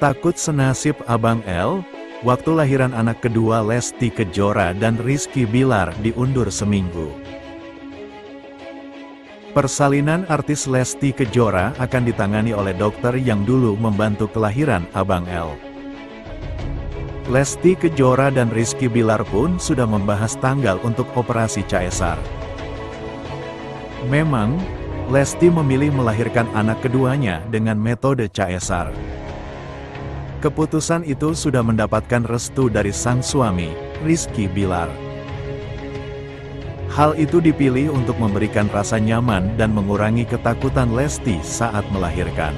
Takut senasib Abang L? Waktu lahiran anak kedua Lesti Kejora dan Rizky Bilar diundur seminggu. Persalinan artis Lesti Kejora akan ditangani oleh dokter yang dulu membantu kelahiran Abang L. Lesti Kejora dan Rizky Bilar pun sudah membahas tanggal untuk operasi caesar. Memang, Lesti memilih melahirkan anak keduanya dengan metode caesar. Keputusan itu sudah mendapatkan restu dari sang suami, Rizky Bilar. Hal itu dipilih untuk memberikan rasa nyaman dan mengurangi ketakutan Lesti saat melahirkan.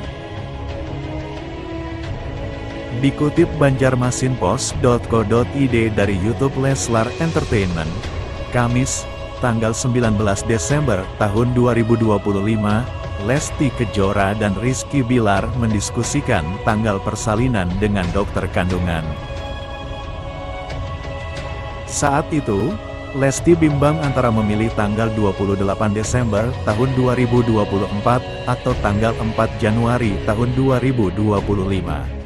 Dikutip banjarmasinpost.co.id dari YouTube Leslar Entertainment, Kamis, tanggal 19 Desember tahun 2025, Lesti Kejora dan Rizky Bilar mendiskusikan tanggal persalinan dengan dokter kandungan. Saat itu, Lesti bimbang antara memilih tanggal 28 Desember tahun 2024 atau tanggal 4 Januari tahun 2025.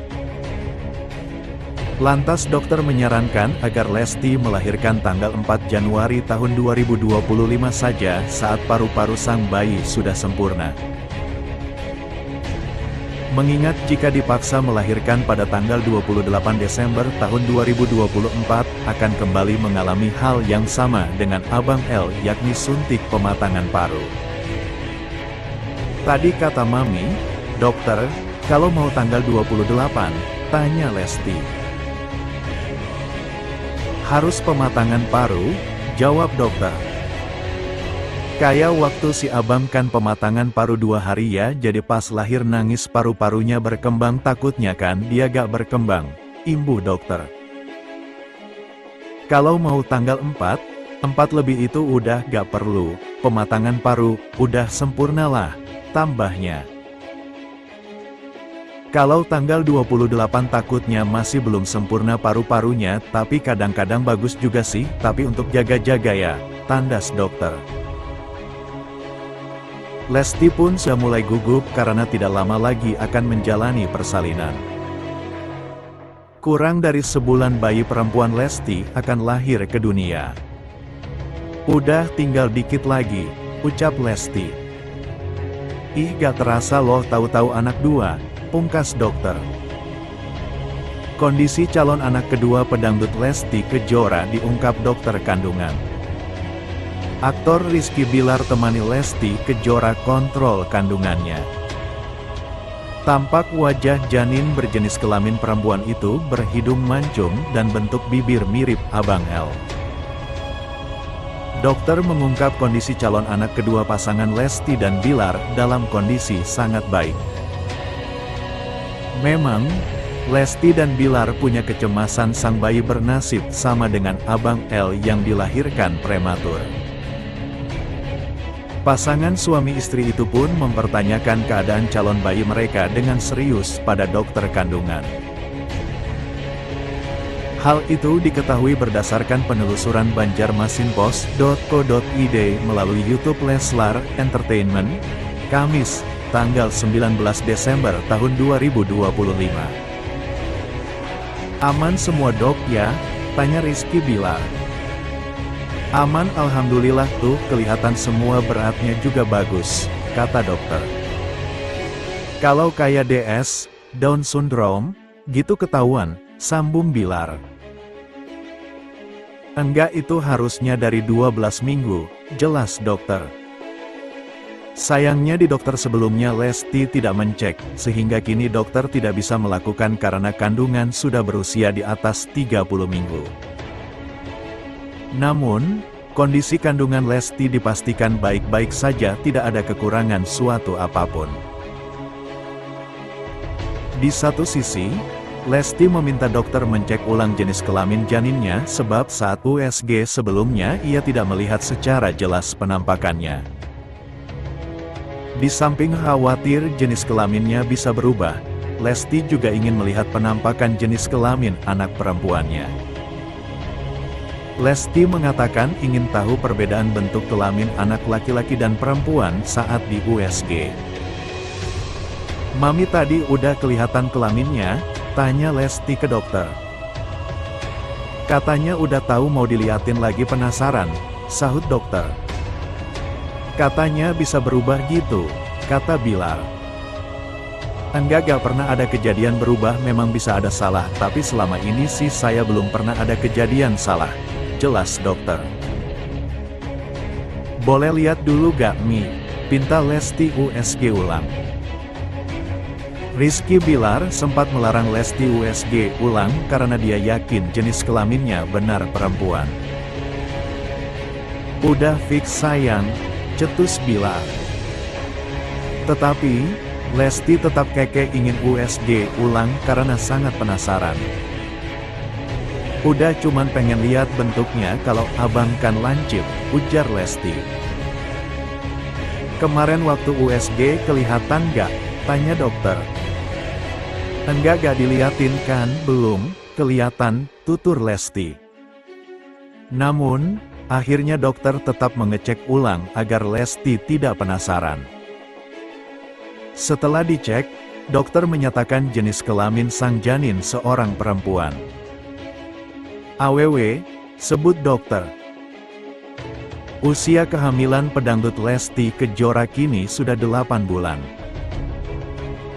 Lantas dokter menyarankan agar Lesti melahirkan tanggal 4 Januari tahun 2025 saja saat paru-paru sang bayi sudah sempurna. Mengingat jika dipaksa melahirkan pada tanggal 28 Desember tahun 2024, akan kembali mengalami hal yang sama dengan Abang L, yakni suntik pematangan paru. Tadi kata Mami, dokter, kalau mau tanggal 28, tanya Lesti. Harus pematangan paru, jawab dokter. Kayak waktu si Abang kan pematangan paru 2 hari ya, jadi pas lahir nangis paru-parunya berkembang, takutnya kan dia gak berkembang, imbu dokter. Kalau mau tanggal 4 lebih itu udah gak perlu, pematangan paru, udah sempurna lah, tambahnya. Kalau tanggal 28 takutnya masih belum sempurna paru-parunya, tapi kadang-kadang bagus juga sih, tapi untuk jaga-jaga ya, tandas dokter. Lesti pun sudah mulai gugup karena tidak lama lagi akan menjalani persalinan. Kurang dari sebulan bayi perempuan Lesti akan lahir ke dunia. Udah tinggal dikit lagi, ucap Lesti. Ih gak terasa loh tahu-tahu anak 2. Pungkas dokter. Kondisi calon anak kedua pedangdut Lesti Kejora diungkap dokter kandungan. Aktor Rizky Bilar temani Lesti Kejora kontrol kandungannya. Tampak wajah janin berjenis kelamin perempuan itu berhidung mancung dan bentuk bibir mirip Abang L. Dokter mengungkap kondisi calon anak kedua pasangan Lesti dan Bilar dalam kondisi sangat baik. Memang, Lesti dan Bilar punya kecemasan sang bayi bernasib sama dengan Abang L yang dilahirkan prematur. Pasangan suami istri itu pun mempertanyakan keadaan calon bayi mereka dengan serius pada dokter kandungan. Hal itu diketahui berdasarkan penelusuran banjarmasinpost.co.id melalui YouTube Leslar Entertainment, Kamis, tanggal 19 Desember tahun 2025. Aman semua dok ya? Tanya Rizky Bilar. Aman alhamdulillah tuh, kelihatan semua beratnya juga bagus, kata dokter. Kalau kayak DS, Down syndrome, gitu ketahuan, sambung Bilar. Enggak, itu harusnya dari 12 minggu, jelas dokter. Sayangnya di dokter sebelumnya Lesti tidak mencek, sehingga kini dokter tidak bisa melakukan karena kandungan sudah berusia di atas 30 minggu. Namun, kondisi kandungan Lesti dipastikan baik-baik saja, tidak ada kekurangan suatu apapun. Di satu sisi, Lesti meminta dokter mencek ulang jenis kelamin janinnya sebab saat USG sebelumnya ia tidak melihat secara jelas penampakannya. Di samping khawatir jenis kelaminnya bisa berubah, Lesti juga ingin melihat penampakan jenis kelamin anak perempuannya. Lesti mengatakan ingin tahu perbedaan bentuk kelamin anak laki-laki dan perempuan saat di USG. Mami tadi udah kelihatan kelaminnya, Tanya Lesti ke dokter. Katanya udah tahu mau diliatin lagi penasaran, sahut dokter. Katanya bisa berubah gitu, kata Bilar. Enggak pernah ada kejadian berubah, memang bisa ada salah, tapi selama ini sih saya belum pernah ada kejadian salah, jelas dokter. Boleh lihat dulu gak Mi? Pinta Lesti USG ulang. Rizky Bilar sempat melarang Lesti USG ulang karena dia yakin jenis kelaminnya benar perempuan. Udah fix sayang, cetus Bilar. Tetapi, Lesti tetap kekeh ingin USG ulang karena sangat penasaran. Udah cuman pengen lihat bentuknya kalau abang kan lancip, ujar Lesti. Kemarin waktu USG kelihatan gak? Tanya dokter. Enggak diliatin kan? Belum, kelihatan, tutur Lesti. Namun, akhirnya dokter tetap mengecek ulang agar Lesti tidak penasaran. Setelah dicek, dokter menyatakan jenis kelamin sang janin seorang perempuan. AWW, sebut dokter. Usia kehamilan pedangdut Lesti Kejora kini sudah 8 bulan.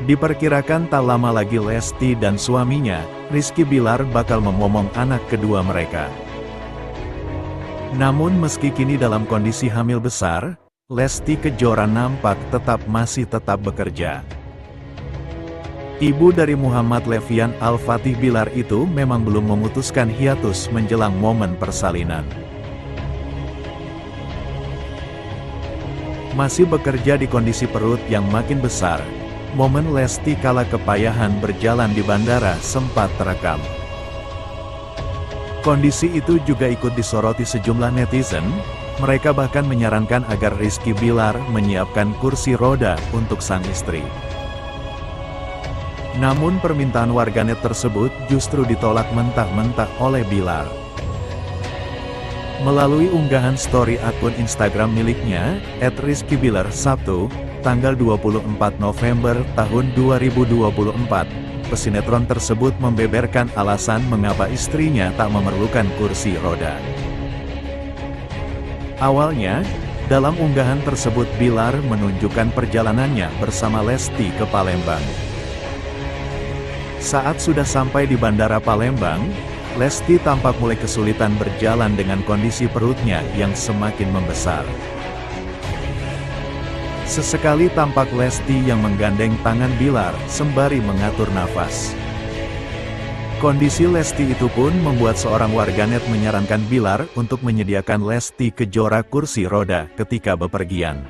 Diperkirakan tak lama lagi Lesti dan suaminya, Rizky Bilar bakal memomong anak kedua mereka. Namun meski kini dalam kondisi hamil besar, Lesti Kejora nampak masih tetap bekerja. Ibu dari Muhammad Levian Al-Fatih Bilar itu memang belum memutuskan hiatus menjelang momen persalinan. Masih bekerja di kondisi perut yang makin besar, momen Lesti kala kepayahan berjalan di bandara sempat terekam. Kondisi itu juga ikut disoroti sejumlah netizen, mereka bahkan menyarankan agar Rizky Bilar menyiapkan kursi roda untuk sang istri. Namun permintaan warganet tersebut justru ditolak mentah-mentah oleh Bilar. Melalui unggahan story akun Instagram miliknya, @rizkybilar Sabtu, tanggal 24 November tahun 2024, pesinetron tersebut membeberkan alasan mengapa istrinya tak memerlukan kursi roda. Awalnya, dalam unggahan tersebut Bilar menunjukkan perjalanannya bersama Lesti ke Palembang. Saat sudah sampai di Bandara Palembang, Lesti tampak mulai kesulitan berjalan dengan kondisi perutnya yang semakin membesar. Sesekali tampak Lesti yang menggandeng tangan Bilar sembari mengatur nafas. Kondisi Lesti itu pun membuat seorang warganet menyarankan Bilar untuk menyediakan Lesti Kejora kursi roda ketika bepergian.